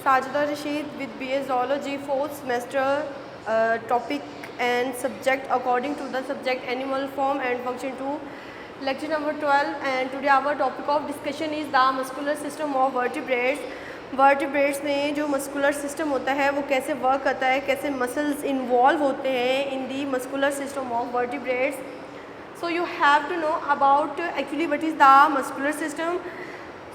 Sajida Rashid with BA Zoology 4th semester, topic and subject according to the subject animal form and function 2, lecture number 12, and today our topic of discussion is the muscular system of vertebrates. Vertebrates में जो muscular system होता है वो कैसे work करता है, कैसे muscles involve होते हैं in the muscular system of vertebrates. So you have to know about actually what is the muscular system.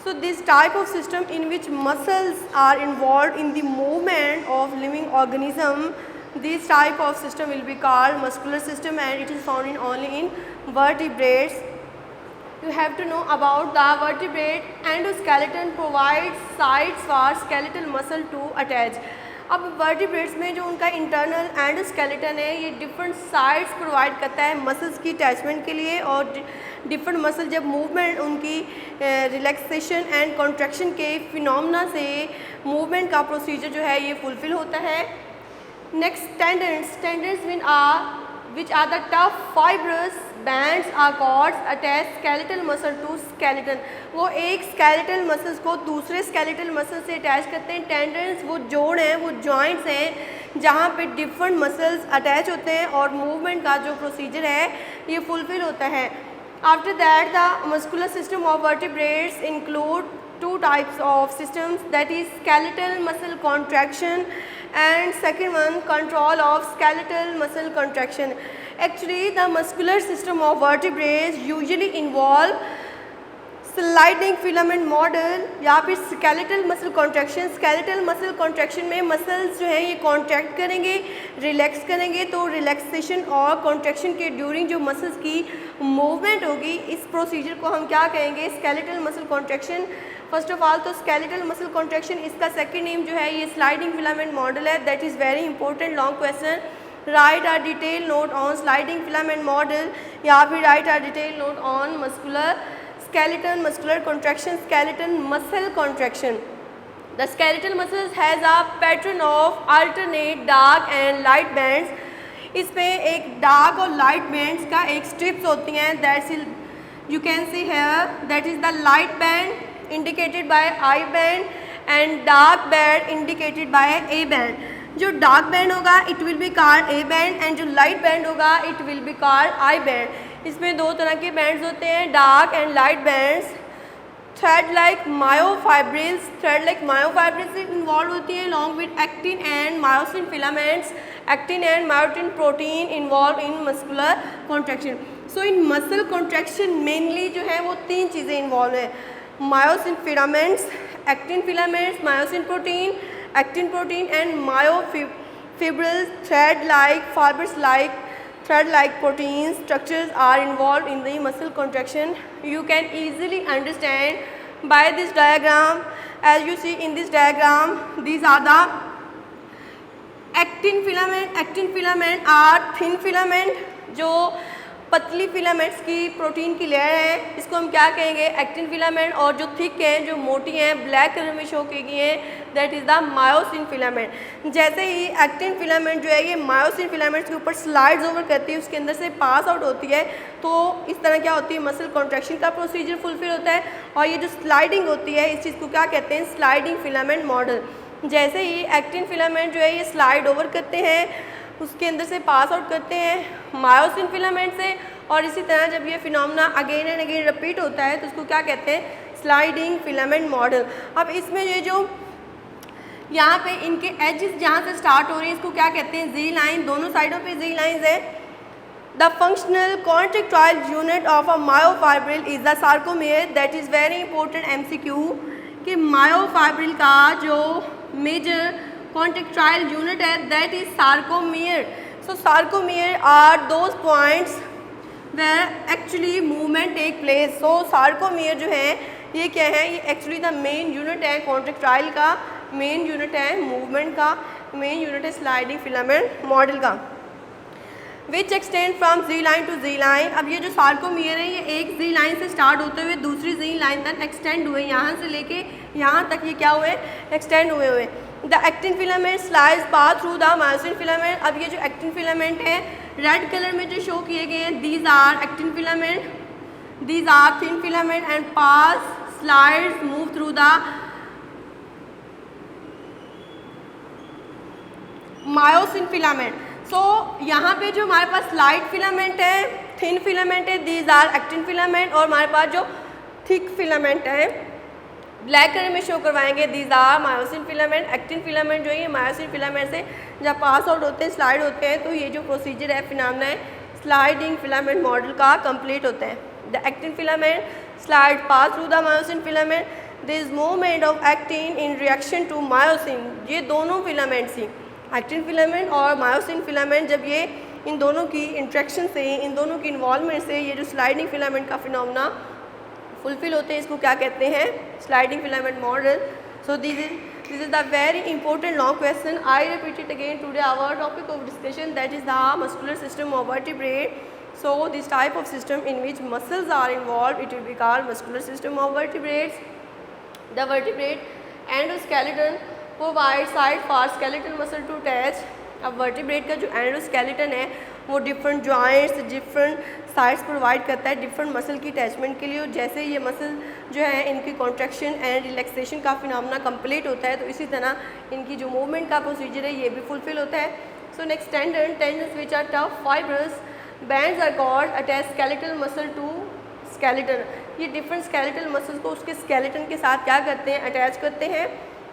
So this type of system in which muscles are involved in the movement of living organism, this type of system will be called muscular system, and it is found in only in vertebrates. You have to know about the vertebrate endoskeleton provides sites for skeletal muscle to attach. अब vertebrates में जो उनका internal endoskeleton है ये different sides provide करता है muscles की attachment के लिए, और डिफरेंट मसल जब मूवमेंट उनकी रिलैक्सेशन एंड कॉन्ट्रैक्शन के फिनोमेना से मूवमेंट का प्रोसीजर जो है ये फुलफिल होता है. Next tendons which are the tough fibrous bands are cords attach skeletal muscle to skeleton. वो एक skeletal muscles को दूसरे skeletal muscle से attach करते हैं. टेंडेंस वो जोड़ हैं, वो joints हैं जहाँ पे different muscles attach होते हैं और movement का जो procedure है ये fulfill होता है. After that the muscular system of vertebrates include two types of systems, that is skeletal muscle contraction and second one control of skeletal muscle contraction. Actually the muscular system of vertebrates usually involve sliding filament model या फिर skeletal muscle contraction. Skeletal muscle contraction में muscles जो हैं ये contract करेंगे, relax करेंगे, तो relaxation और कॉन्ट्रैक्शन के ड्यूरिंग जो मसल्स की मूवमेंट होगी इस प्रोसीजर को हम क्या कहेंगे, skeletal muscle contraction. First of all तो स्केलेटल मसल कॉन्ट्रैक्शन, इसका सेकेंड नेम जो है ये स्लाइडिंग फिलामेंट मॉडल है. That is very important long question. Write a detailed note on sliding filament model या फिर write a detailed note on muscular skeleton muscular contraction, skeleton muscle contraction. The skeletal muscles has a pattern of alternate dark and light bands. इसमें एक dark और light bands का एक strips होती हैं. That's you can see here, that is the light band indicated by I band and dark band indicated by A band. जो dark band होगा it will be called A band and जो light band होगा it will be called I band. इसमें दो तरह के bands होते हैं, dark and light bands. Thread like myofibrils, thread like myofibrils involve होती है along with actin and myosin filaments. Actin and myosin protein involve in muscular contraction. So in muscle contraction mainly जो है वो तीन चीज़ें involve हैं, myosin filaments, actin filaments, myosin protein, actin protein and myofibrils. Thread like fibrils like thread-like protein structures are involved in the muscle contraction. You can easily understand by this diagram. As you see in this diagram, these are the actin filament. Actin filament are thin filament जो पतली filaments की protein की layer है, इसको हम क्या कहेंगे, actin filament. और जो थिक हैं, जो मोटी हैं, ब्लैक कलर में शो की गई हैं, that is the myosin filament. जैसे ही एक्टिन फिलामेंट जो है ये मायोसिन फिलामेंट्स के ऊपर स्लाइड्स ओवर करती है, उसके अंदर से पास आउट होती है, तो इस तरह क्या होती है, मसल कॉन्ट्रैक्शन का प्रोसीजर फुलफिल होता है. और ये जो स्लाइडिंग होती है इस चीज़ को क्या कहते हैं, स्लाइडिंग फिलामेंट मॉडल. जैसे ही एक्टिन फिलामेंट जो है ये स्लाइड ओवर करते हैं, उसके अंदर से पास आउट करते हैं मायोसिन फिलामेंट से, और इसी तरह जब ये phenomena again and again repeat होता है तो उसको क्या कहते हैं, स्लाइडिंग फिलामेंट मॉडल. अब इसमें ये जो यहाँ पे इनके एजेस जहाँ से स्टार्ट हो रही है इसको क्या कहते हैं, जी लाइन. दोनों साइडों पे जी लाइंस है. The functional contractile unit of a myofibril is the sarcomere. That is very important MCQ कि मायोफाइब्रिल का जो मेजर contractile unit है that is sarcomere. So sarcomere are those points where actually movement take place. So sarcomere जो है ये क्या है, ये actually the main unit है contractile का, main unit है movement का, main unit है sliding filament model का, which extend from Z line to Z line. अब ये जो सार्कोमियर है ये एक Z line से स्टार्ट होते हुए दूसरी Z line तक एक्सटेंड हुए, यहाँ से लेके यहाँ तक ये क्या हुए, एक्सटेंड हुए. The actin filament slides pass through the myosin filament. अब ये जो एक्टिन फिलामेंट है रेड कलर में जो शो किए गए हैं, these are actin filament, these are thin filament and pass slides move through the myosin filament. So यहाँ पे जो हमारे पास लाइट फिलामेंट है, थिन फिलामेंट है, दीज आर एक्टिन फिलामेंट, और हमारे पास जो थिक फिलामेंट है ब्लैक कलर में शो करवाएंगे, these are myosin filament. Actin filament जो है मायोसिन फिलामेंट से जब पास आउट होते हैं, स्लाइड होते हैं, तो ये जो प्रोसीजर है फिनोमेना है स्लाइडिंग फिलामेंट मॉडल का कंप्लीट होता है। The actin filament slide pass through the myosin filament, this is movement of actin in reaction to myosin. ये दोनों फिलामेंट्स ही एक्टिन फिलामेंट और मायोसिन फिलामेंट जब ये इन दोनों की इंट्रैक्शन से, इन दोनों की इन्वॉल्वमेंट से ये जो स्लाइडिंग फिलामेंट का फिनोमेना फुलफिल होते हैं, इसको क्या कहते हैं, sliding filament model. So this is the very important long question. I repeat it again today our topic of discussion that is the muscular system of vertebrate. So this type of system in which muscles are involved, it will be called muscular system of vertebrates. The vertebrate endoskeleton provides site for skeletal muscle to attach. अब vertebrate का जो endoskeleton है वो different joints, different sides provide करता है different muscle की attachment के लिए। और जैसे ये मसल जो है इनकी कॉन्ट्रैक्शन एंड रिलैक्सेशन का फिनोमेना कंप्लीट होता है, तो इसी तरह इनकी जो मूवमेंट का प्रोसीजर है ये भी फुलफिल होता है। So next tendons which are tough fibrous bands are called attach skeletal muscle to skeleton. ये डिफरेंट स्केलेटल मसल्स को उसके स्केलेटन के साथ क्या करते हैं, अटैच करते हैं।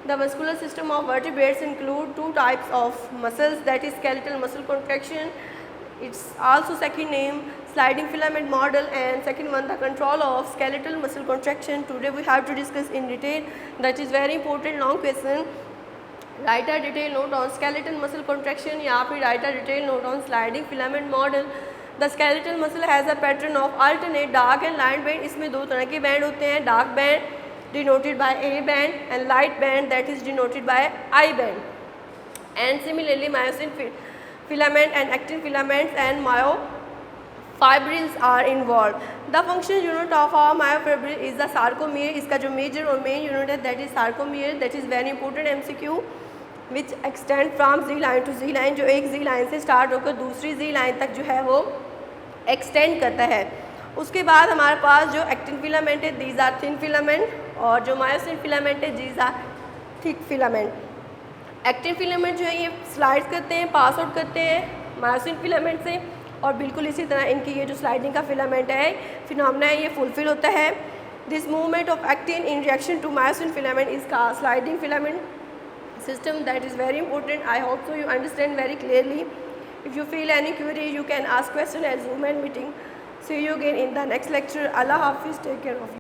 The muscular system of vertebrates include two types of muscles, that is skeletal muscle contraction, it's also second name sliding filament model, and second one the control of skeletal muscle contraction. Today we have to discuss in detail, that is very important long question. Write a detailed note on skeletal muscle contraction या फिर write a detailed note on sliding filament model. The skeletal muscle has a pattern of alternate dark and light band. इसमें दो तरह के band होते हैं, dark band denoted by A band and light band that is denoted by I band. And similarly myosin filament and actin filaments and myofibrils are involved. The functional unit of our myofibril is the sarcomere. इसका जो major और main unit है that is sarcomere, that is very important MCQ, which extend from Z line to Z line, जो एक Z line से start होकर दूसरी Z line तक जो है वो एक्सटेंड करता है। उसके बाद हमारे पास जो एक्टिन फिलामेंट है दीज आर थिन फिलामेंट, और जो मायोसिन फिलामेंट है these are thick filament. Actin filament जो है ये स्लाइड करते हैं, पास आउट करते हैं मायोसिन फिलामेंट से, और बिल्कुल इसी तरह इनकी ये जो स्लाइडिंग का फिलामेंट है फिनोमेना है ये फुलफिल होता है। This movement of actin in reaction to myosin filament is का sliding filament system, that is very important. I hope so you understand very clearly. If you feel any query you can ask question at Zoom and meeting. See you again in the next lecture. Allah Hafiz, take care of you.